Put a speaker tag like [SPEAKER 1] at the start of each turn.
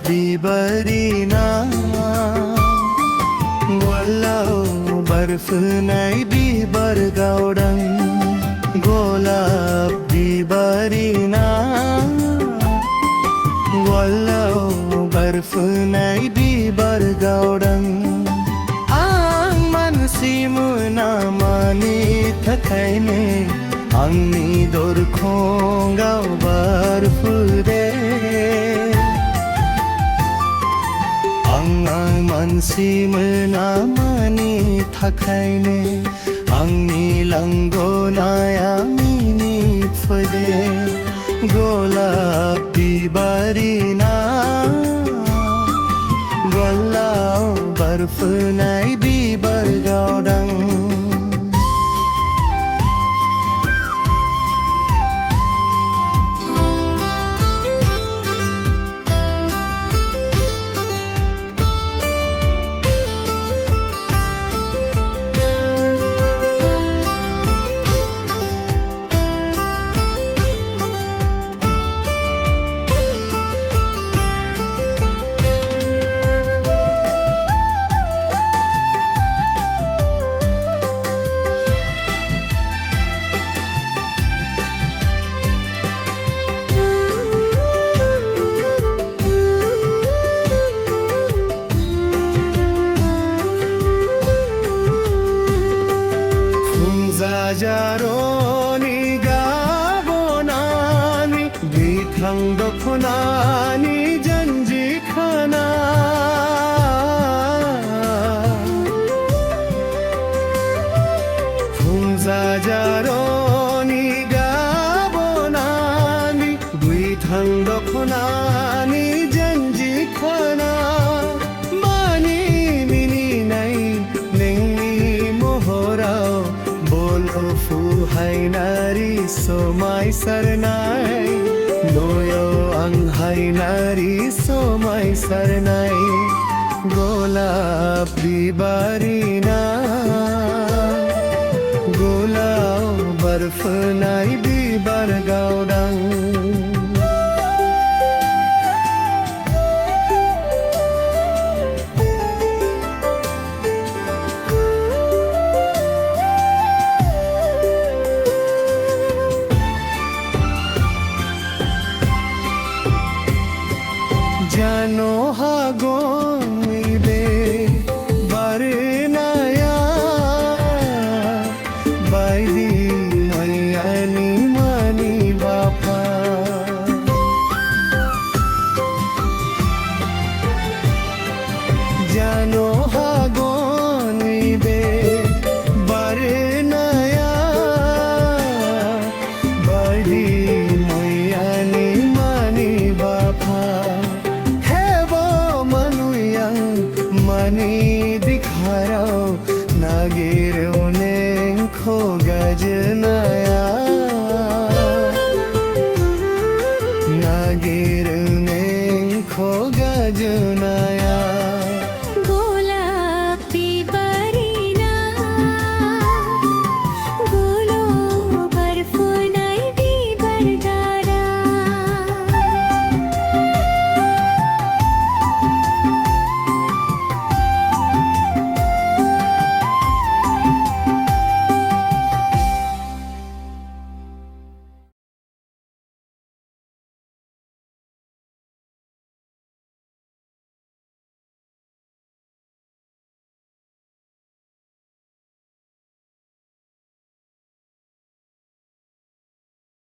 [SPEAKER 1] बिबारिना गलाव बर्फ नाय बिबार गावदों गलाब बिबारिना गलाव बर्फ नाय बिबार गावदों आं मानसि मोनामानि थाखायनो आंनि दरखंआव बारफुदे आं मानसि मोनामानि थाखायनो आंनि लांगोनाया मिनिफुदे गलाब बिबारिना गलाव बर्फ नाय बिबार गावदों जाजारनि गाबनानि बिथां दखनानि जानजि खाना जाजारनि गाबनानि बिथां दखनानि जानजि खाना मानि मिनिनाय नोंनि महराव फुहायनारि समायसारनाय नयाव आं हायनारि समायसारनाय गलाब बिबारिना गलाव बर्फ नाय बिबार गावदों जानो हागौ नैबे बारनाया बायदि मैयानि मानि बाफा जानो हागौ नैबे बारनाया बायदि मैयानि मानि बाफा मनी दिखाराव नागिरो नोंखौ गजनाया नागिरो नोंखौ गजनाया